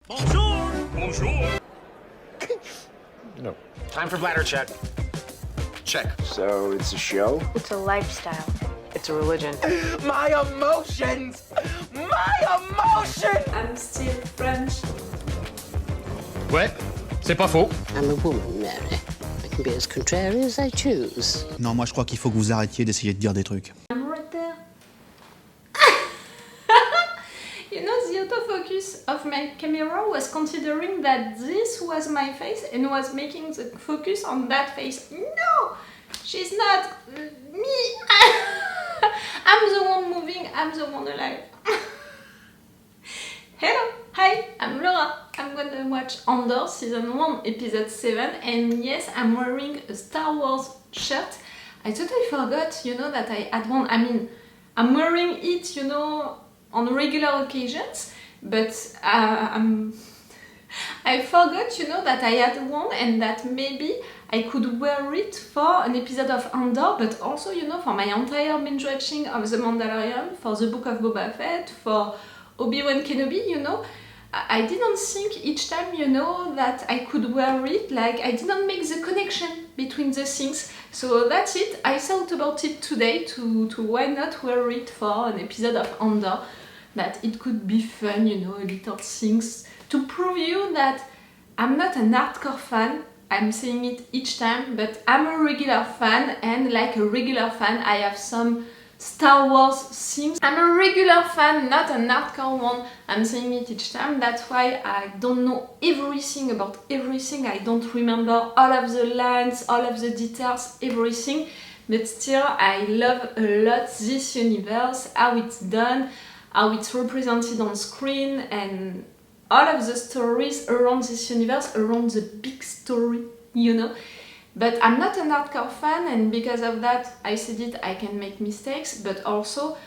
Bonjour! Bonjour! No. Time for bladder check. Check. So it's a show? It's a lifestyle. It's a religion. My emotions! My emotions! I'm still French. Ouais, c'est pas faux. I'm a woman, Mary. I can be as contrary as I choose. Non, moi je crois qu'il faut que vous arrêtiez d'essayer de dire des trucs. I'm right there. You know, the autofocus of my camera was considering that this was my face and was making the focus on that face. No! She's not me! I'm the one moving, I'm the one alive. Hello! Hi, I'm Laura. I'm gonna watch Andor season 1 episode 7 and yes, I'm wearing a Star Wars shirt. I totally forgot, you know, that I had one. I mean, I'm wearing it, you know, on regular occasions, but I forgot, you know, that I had one and that maybe I could wear it for an episode of Andor, but also, you know, for my entire binge watching of The Mandalorian, for the Book of Boba Fett, for Obi-Wan Kenobi, you know. I didn't think each time, you know, that I could wear it, like I didn't make the connection between the things. So that's it, I thought about it today to why not wear it for an episode of Andor, that it could be fun, you know, little things, to prove you that I'm not an hardcore fan. I'm saying it each time, but I'm a regular fan, and like a regular fan, I have some Star Wars things. I'm a regular fan, not an hardcore one. I'm saying it each time. That's why I don't know everything about everything. I don't remember all of the lines, all of the details, everything. But still, I love a lot this universe, how it's done, how it's represented on screen, and all of the stories around this universe, around the big story, you know. But I'm not an hardcore fan, and because of that, I said it, I can make mistakes, but also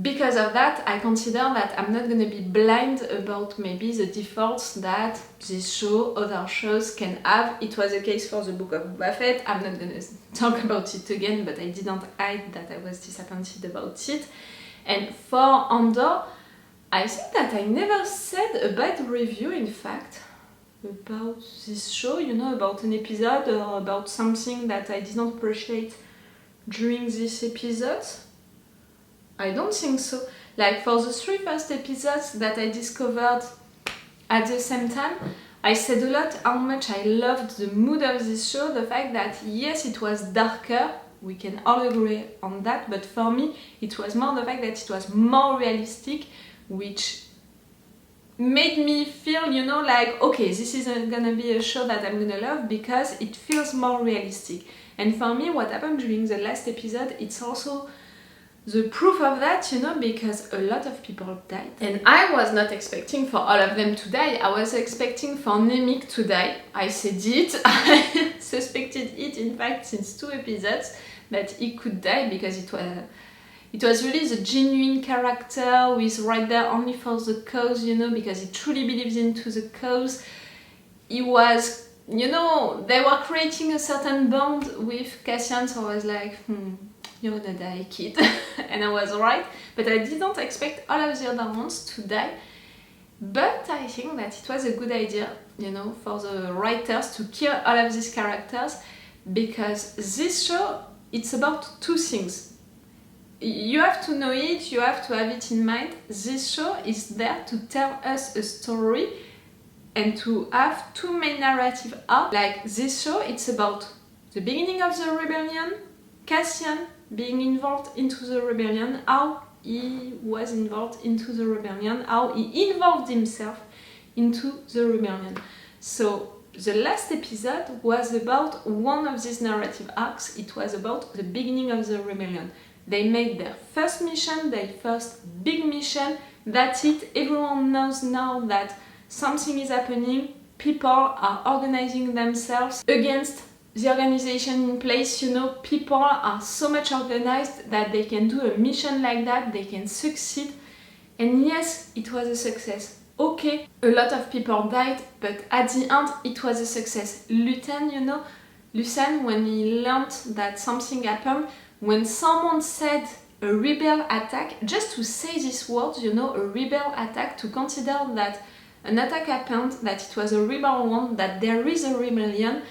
because of that, I consider that I'm not gonna be blind about maybe the defaults that this show, other shows can have. It was the case for the Book of Boba Fett. I'm not gonna talk about it again, but I didn't hide that I was disappointed about it. And for Andor, I think that I never said a bad review, in fact, about this show, you know, about an episode or about something that I didn't appreciate during this episode. I don't think so. Like for the 3 first episodes that I discovered at the same time, I said a lot how much I loved the mood of this show, the fact that yes, it was darker, we can all agree on that, but for me it was more the fact that it was more realistic, which made me feel, you know, like, okay, this is gonna be a show that I'm gonna love because it feels more realistic. And for me, what happened during the last episode, it's also the proof of that, you know, because a lot of people died. And I was not expecting for all of them to die. I was expecting for Nemik to die. I said it. I suspected it, in fact, since 2 episodes, that he could die because it was really the genuine character who is right there only for the cause, you know, because he truly believes into the cause. He was, you know, they were creating a certain bond with Cassian, so I was like, you're gonna die, kid. And I was right, but I didn't expect all of the other ones to die. But I think that it was a good idea, you know, for the writers to kill all of these characters, because this show, it's about 2 things. You have to know it, you have to have it in mind. This show is there to tell us a story and to have 2 main narrative arcs. Like this show, it's about the beginning of the rebellion, Cassian being involved into the rebellion, how he was involved into the rebellion, how he involved himself into the rebellion. So the last episode was about one of these narrative arcs. It was about the beginning of the rebellion. They made their first mission, their first big mission. That's it. Everyone knows now that something is happening. People are organizing themselves against the organization in place. You know, people are so much organized that they can do a mission like that, they can succeed. And yes, it was a success. Okay, a lot of people died, but at the end, it was a success. Lucien, you know, Lucien, when he learned that something happened, when someone said a rebel attack, just to say these words, you know, a rebel attack, to consider that an attack happened, that it was a rebel one, that there is a rebellion,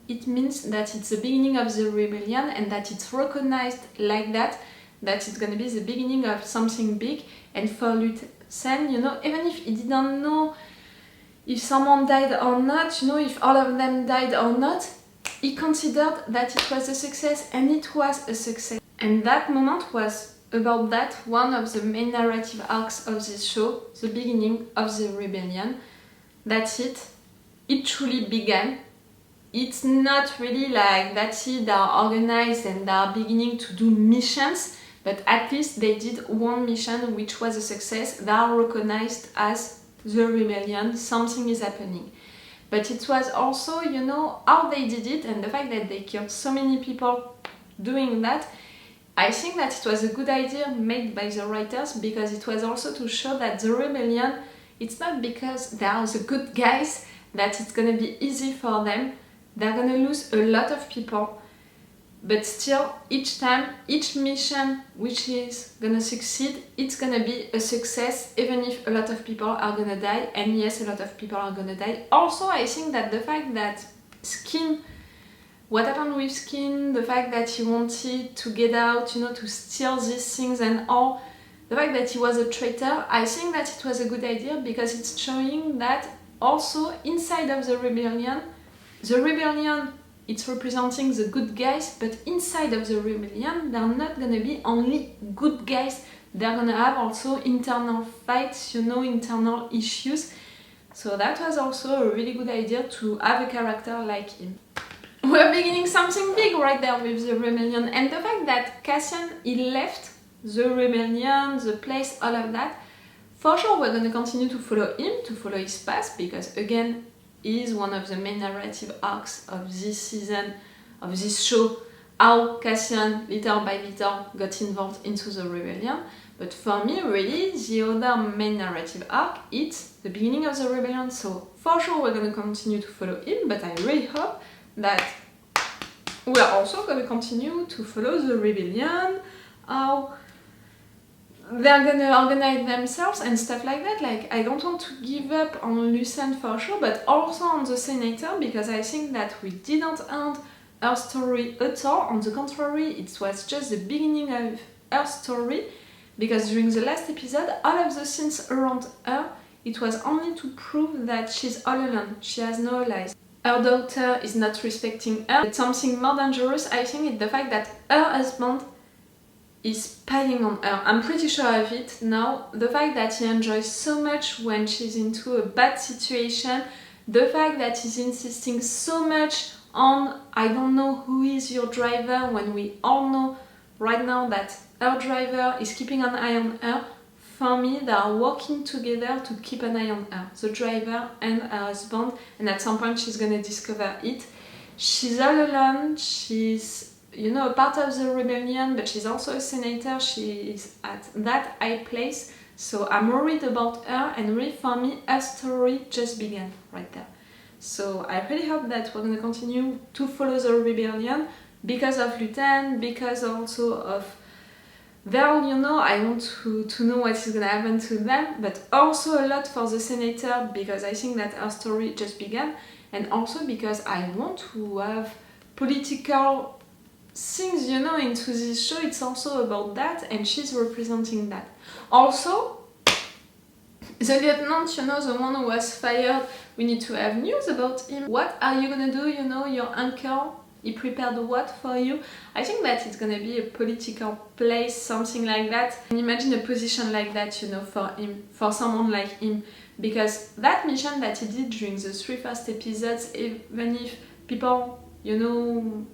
it means that it's the beginning of the rebellion and that it's recognized like that it's gonna be the beginning of something big. And for Lucen, you know, even if he didn't know if someone died or not, you know, if all of them died or not, he considered that it was a success, and it was a success. And that moment was about that, one of the main narrative arcs of this show, the beginning of the rebellion. That's it. It truly began. It's not really like that's it, they are organized and they are beginning to do missions, but at least they did one mission which was a success. They are recognized as the rebellion, something is happening. But it was also, you know, how they did it, and the fact that they killed so many people doing that. I think that it was a good idea made by the writers, because it was also to show that the rebellion, it's not because they are the good guys that it's gonna be easy for them. They're gonna lose a lot of people, but still, each time, each mission which is gonna succeed, it's gonna be a success, even if a lot of people are gonna die. And yes, a lot of people are gonna die. Also, I think that the fact that Skin, what happened with Skin, the fact that he wanted to get out, you know, to steal these things and all, the fact that he was a traitor, I think that it was a good idea, because it's showing that also inside of the rebellion, it's representing the good guys, but inside of the rebellion, they're not gonna be only good guys, they're gonna have also internal fights, you know, internal issues. So that was also a really good idea to have a character like him. We're beginning something big right there with the rebellion, and the fact that Cassian, he left the rebellion, the place, all of that. For sure, we're gonna continue to follow him, to follow his past, because again, is one of the main narrative arcs of this season, of this show, how Cassian, little by little, got involved into the rebellion. But for me, really, the other main narrative arc, it's the beginning of the rebellion. So for sure, we're going to continue to follow him, but I really hope that we're also going to continue to follow the rebellion, how they're gonna organize themselves and stuff like that. Like, I don't want to give up on Lucen for sure, but also on the Senator, because I think that we didn't end her story at all. On the contrary, it was just the beginning of her story, because during the last episode, all of the scenes around her, it was only to prove that she's all alone, she has no allies. Her daughter is not respecting her, but something more dangerous, I think, is the fact that her husband is spying on her. I'm pretty sure of it now. The fact that he enjoys so much when she's into a bad situation, the fact that he's insisting so much on, I don't know who is your driver, when we all know right now that her driver is keeping an eye on her. For me, they are working together to keep an eye on her, the driver and her husband, and at some point she's gonna discover it. She's all alone, she's, you know, a part of the rebellion, but she's also a senator, she is at that high place, so I'm worried about her, and really for me, her story just began right there. So I really hope that we're gonna continue to follow the rebellion, because of Lucen, because also of Val, you know, I want to know what is gonna happen to them, but also a lot for the senator, because I think that her story just began, and also because I want to have political things, you know, into this show. It's also about that, and she's representing that. Also, the lieutenant, you know, the one who was fired, we need to have news about him. What are you gonna do, you know, your uncle? He prepared what for you? I think that it's gonna be a political place, something like that. And imagine a position like that, you know, for him, for someone like him. Because that mission that he did during the 3 first episodes, even if people, you know,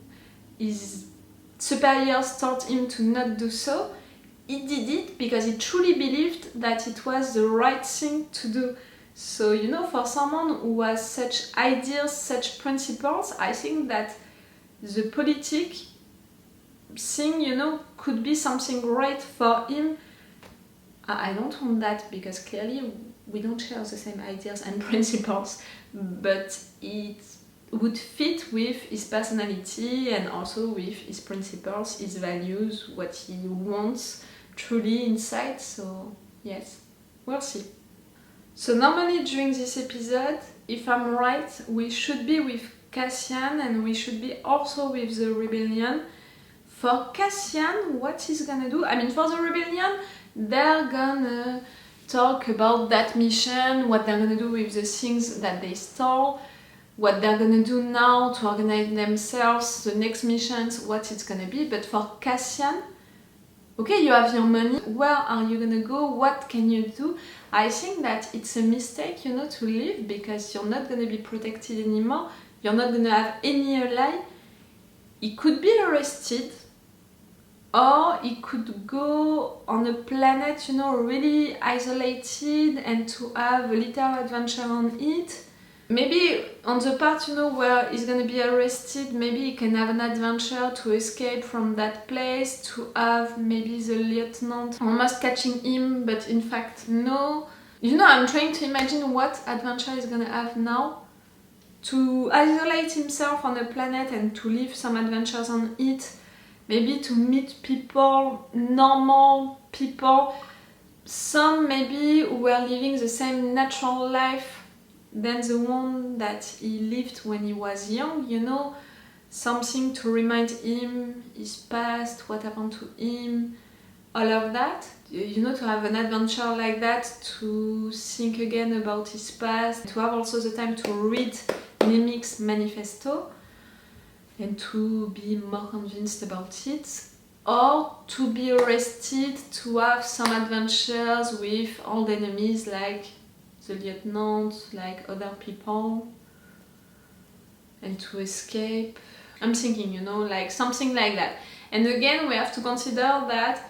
his superiors told him to not do so, he did it because he truly believed that it was the right thing to do. So, you know, for someone who has such ideas, such principles, I think that the politic thing, you know, could be something great for him. I don't want that, because clearly we don't share the same ideas and principles, but it would fit with his personality and also with his principles, his values, what he wants truly inside. So yes, we'll see. So normally during this episode, if I'm right, we should be with Cassian and we should be also with the rebellion. For Cassian, what he's gonna do? I mean, for the rebellion, they're gonna talk about that mission, what they're gonna do with the things that they stole, what they're gonna do now to organize themselves, the next missions, what it's gonna be. But for Cassian, okay, you have your money, where are you gonna go, what can you do? I think that it's a mistake, you know, to leave, because you're not gonna be protected anymore, you're not gonna have any ally. He could be arrested, or he could go on a planet, you know, really isolated and to have a little adventure on it. Maybe on the part, you know, where he's gonna be arrested, maybe he can have an adventure to escape from that place, to have maybe the lieutenant almost catching him, but in fact no. You know, I'm trying to imagine what adventure he's gonna have now. To isolate himself on a planet and to live some adventures on it. Maybe to meet people, normal people, some maybe who were living the same natural life than the one that he lived when he was young, you know, something to remind him his past, what happened to him, all of that. You know, to have an adventure like that, to think again about his past, to have also the time to read Nemik's manifesto, and to be more convinced about it, or to be arrested, to have some adventures with old enemies like the lieutenant, like other people, and to escape. I'm thinking, you know, like something like that. And again, we have to consider that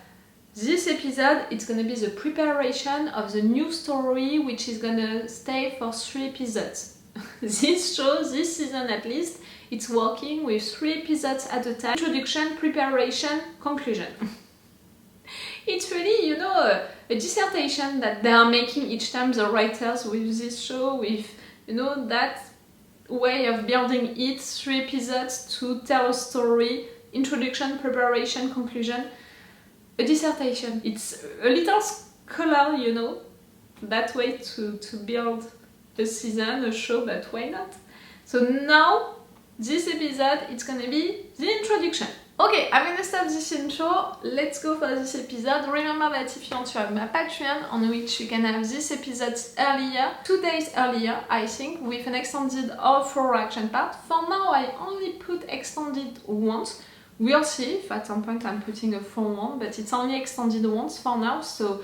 this episode, it's gonna be the preparation of the new story, which is gonna stay for 3 episodes. This show, this season at least, it's working with 3 episodes at a time. Introduction, preparation, conclusion. It's really, you know, a dissertation that they are making each time, the writers, with this show, with, you know, that way of building it, 3 episodes to tell a story, introduction, preparation, conclusion, a dissertation. It's a little scholar, you know, that way to build a season, a show, but why not? So now, this episode, it's gonna be the introduction. Okay, I'm gonna stop this intro, let's go for this episode. Remember that if you want to have my Patreon, on which you can have this episode earlier, 2 days earlier, I think, with an extended or full reaction part. For now, I only put extended once. We'll see if at some point I'm putting a full one, but it's only extended once for now, so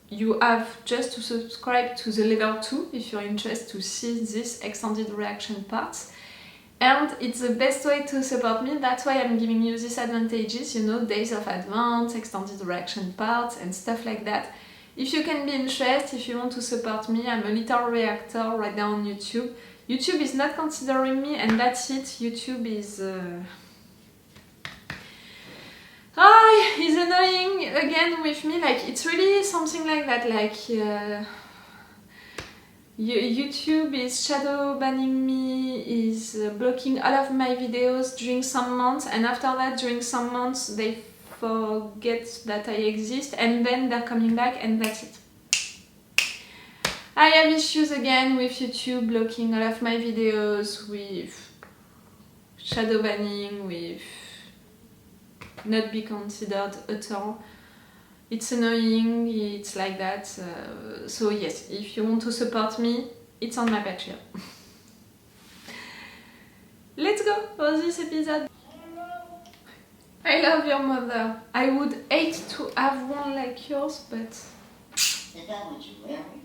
you have just to subscribe to the level 2 if you're interested to see this extended reaction parts. And it's the best way to support me, that's why I'm giving you these advantages, you know, days of advance, extended reaction parts and stuff like that. If you can be interested, if you want to support me, I'm a little reactor right now on YouTube. YouTube is not considering me and that's it. YouTube is... he's annoying again with me, like it's really something like that, like YouTube is shadow banning me, is blocking all of my videos during some months, and after that, during some months, they forget that I exist, and then they're coming back, and that's it. I have issues again with YouTube blocking all of my videos, with shadow banning, with not be considered at all. It's annoying, it's like that. So yes, if you want to support me, it's on my Patreon. Let's go for this episode. I love your mother. I would hate to have one like yours, but... Is that what you wearing?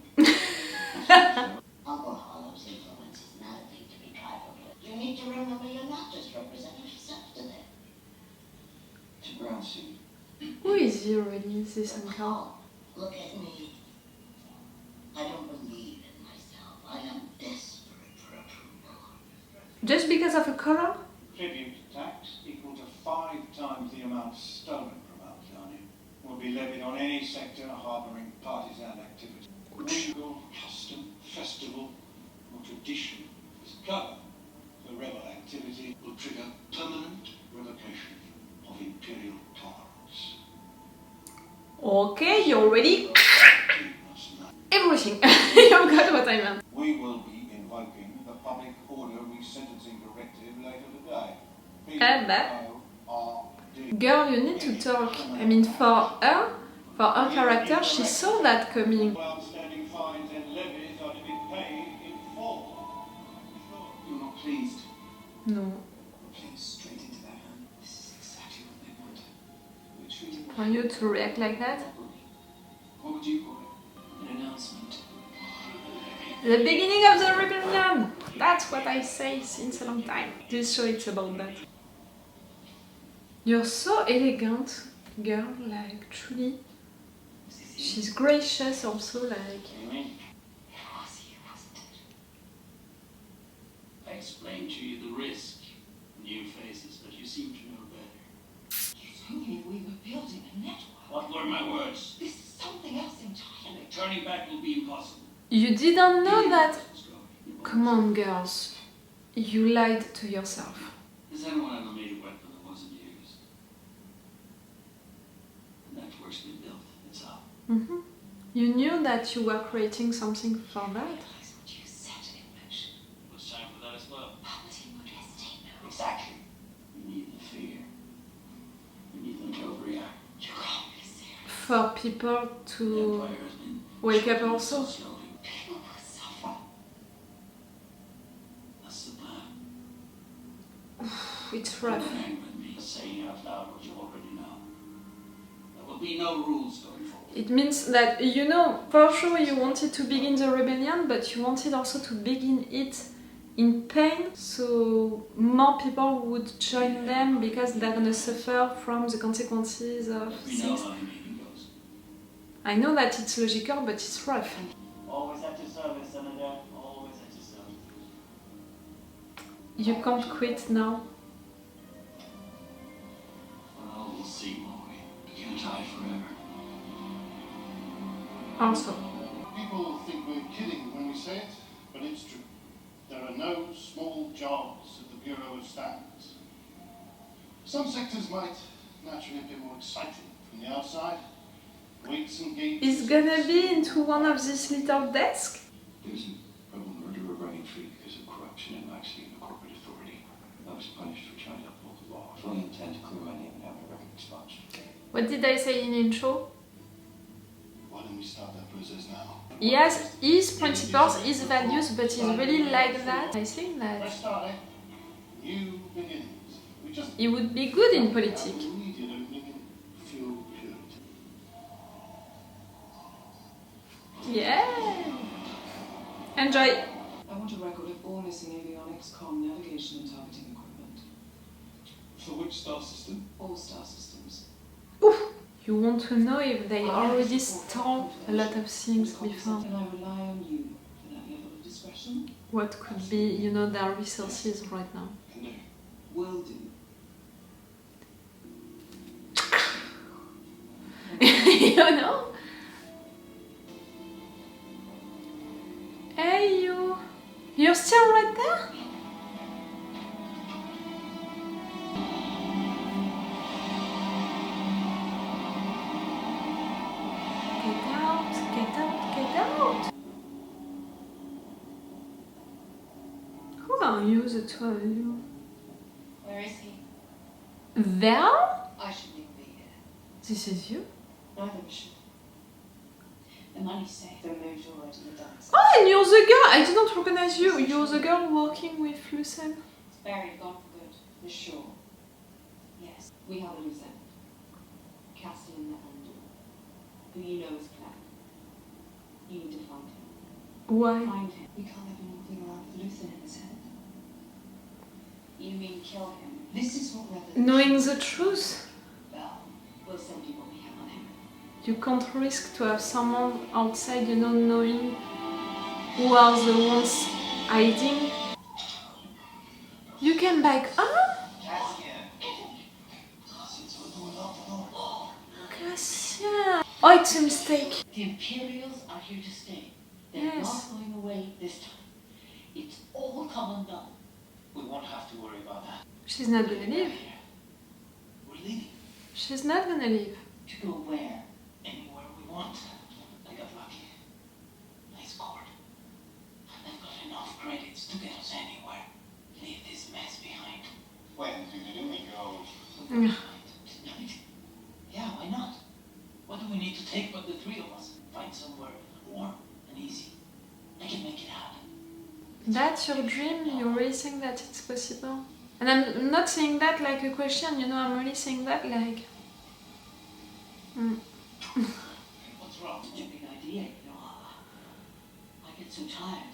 Uncle Hollow's influence is not a thing to be trifled with. You need to remember you're not just representing yourself to them. To ground seed. Who is he really, this uncle? Oh, look at me. I don't believe in myself. I am desperate for approval. Just because of a color? Tribute tax equal to 5 times the amount stolen from Alzani will be levied on any sector harbouring partisan activity. Ritual, custom, festival, or tradition is covered. The rebel activity will trigger permanent revocation of imperial tolerance. Okay, you're ready. Everything everything. You got what I meant. We will be invoking the Public Order Resentencing Directive later today. Add that. Girl, you need to talk. I mean, for her character, she saw that coming. Outstanding fines and levies are to be paid in full. You're not pleased? No. Please, straight into that hand. This is exactly what they want. We're treating For you to react like that? What would you call it? An announcement. The beginning of the rebellion! That's what I say since a long time. This show it's about that. You're so elegant, girl, like truly. She's gracious also, like. I explained to you the risk. New faces, but you seem to know better. You told me we were building a network. What were my words? This is something else entirely. Turning back will be impossible. You didn't know that? Come on, girls. You lied to yourself. Has anyone ever made a weapon that wasn't used? The network's been built. It's up. Mm-hmm. You knew that you were creating something for that? Realize what you set in motion. It was time for that as well. Poverty would hesitate now. Exactly. We need the fear. We need them to overreact. You can't be serious. For people The to Empire has been wake up shrinking also? so slowly. People will suffer. That's the plan. It's rough. Don't hang with me saying out loud what you already know. There will be no rules going forward. It means that, you know, for sure you wanted to begin the rebellion, but you wanted also to begin it in pain, so more people would join them because they're gonna suffer from the consequences of We know things. how the meeting goes. I know that it's logical, but it's rough. Always at your service, Senator. Always at your service. You can't quit now. Well, we'll see, won't we? We can't hide forever. Also. People think we're kidding when we say it, but it's true. There are no small jobs at the Bureau of Standards. Some sectors might naturally appear more exciting from the outside. Weights and gates. Is gonna be into one of these little desks? There's a murderer running free because of corruption and laxity in the corporate authority. I was punished for trying to uphold the law. I fully intend to clear my name and have my record expunged. What did I say in intro? Why don't we start that process now? He has his principles, his values, but he's really like that. I think that Fresh start, eh? New beginnings. We just he would be good in have politics. an immediate opening in fuel purity. Yeah! Enjoy! I want a record of all missing avionics, comm, navigation and targeting equipment. For which star system? All star systems. Oof! You want to know if they already stole a lot of things before. And I rely on you for that level of discretion. What could be, you know, their resources right now. Can do. Will do. You know? Hey you! You're still right there? Get out, get out, get out! Who are you, the two of you? Where is he? Val? I shouldn't even be here. This is you? Neither should. The money's safe. They're moved already to the dance. Oh, and you're the girl! I did not recognize you. You're the girl working with Lucen. It's buried, gone for good. The shore. Yes. We have a loose end. Cassian and Andor, who you know is Clem. You need to find him. Why? Find him. We can't have him walking around with Luthen in his head. You mean kill him? This is what we're Knowing the truth, Well, we'll send you what we have on him. you can't risk to have someone outside, you know, knowing who are the ones hiding. You came back. Ah! Cassian! Oh, it's a mistake. The Imperials are here to stay. They're Yes. not going away this time. It's all come undone. We won't have to worry about that. She's not gonna leave. We're leaving. She's not gonna leave. To go where? Anywhere we want. I got lucky. to get us anywhere. Leave this mess behind. When did we go? Yeah. Tonight? Yeah, why not? What do we need to take but the three of us? Find somewhere warm and easy. I can make it happen. That's your dream? You're really saying that it's possible? And I'm not saying that like a question, you know, I'm really saying that like... What's wrong? Such a big idea, you know. I get so tired.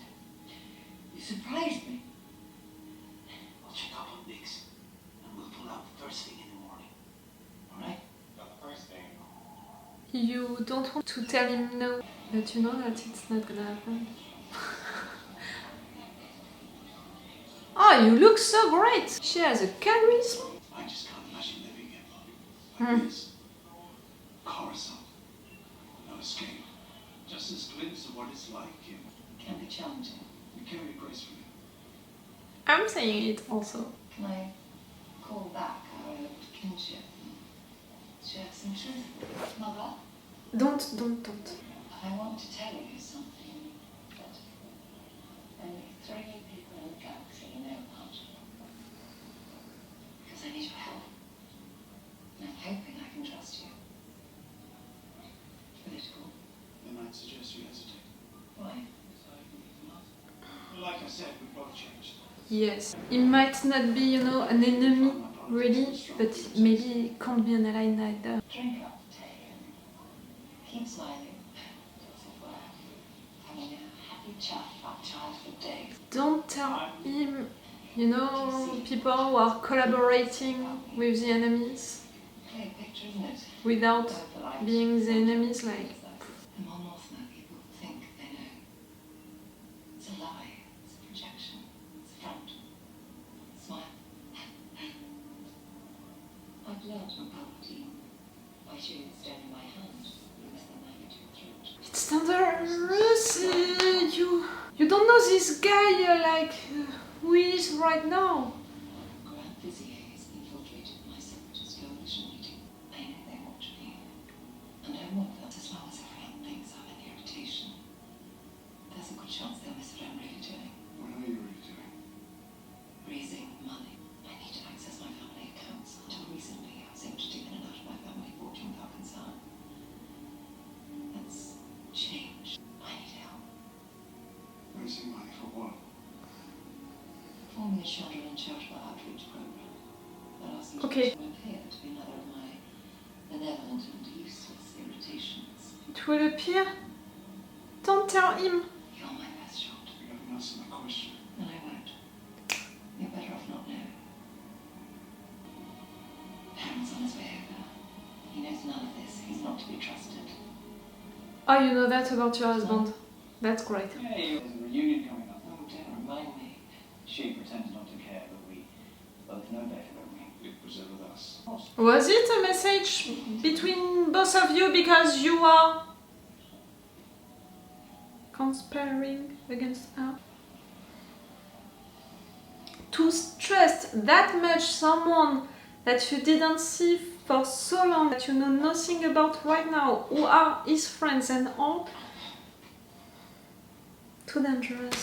You surprised me. I'll check up on Biggs, and we'll pull out first thing in the morning. Alright? Not the first thing. You don't want to tell him no, but you know that it's not gonna happen. Oh, you look so great! She has a charisma. I just can't imagine living in like this. Coruscant. No escape. Just this glimpse of what it's like. It can be challenging. We carry it gracefully. I'm saying it also. Can I call back our old kinship and share some truth? Mother, Don't. I want to tell you something that only 3 people in the galaxy know about. Because I need your help. And I'm hoping I can trust you. Political. Then I'd suggest you hesitate. Why? Like I said, we've both changed. Yes. He might not be, you know, an enemy, really, but maybe he can't be an ally neither. Drink up the tea and keep smiling. As if we're having a happy chat about childhood days. Don't tell him, you know, people who are collaborating with the enemies Clear picture, isn't it? without being the enemies, like... The more Northmen people think they know. It's a lie. It's a projection. It's a front. Smile. I've learned from Palpatine. By shooting the stone in my hand, you miss the knife into your throat. It's dangerous, you don't know this guy, who he is right now. Grand Vizier has infiltrated my separatist coalition meeting. I know they watch me. And I want them, as long as everyone thinks I'm an irritation. There's a good chance they'll miss what I'm really doing. What are you really doing? Raising money. I need to access my family accounts. Until recently, I was able to take in and out of my family fortune without concern. That's changed. I need help. Raising money for what? Forming a Shadowrun charitable outreach program. That asks me Okay. to appear to be another of my benevolent and useless irritations. It will appear. Don't tell him. You're my best shot. You haven't answered my question. And I won't. You're better off not knowing. Harren's on his way over. He knows none of this. He's not to be trusted. Oh, you know that about your husband. That's great. Hey, there's a reunion coming up. Oh, don't remind me. She pretends not to care, but we both know better, don't we? It was with us. Was it a message between both of you because you are conspiring against her? To trust that much someone that you didn't see for so long, that you know nothing about right now, who are his friends and all, too dangerous.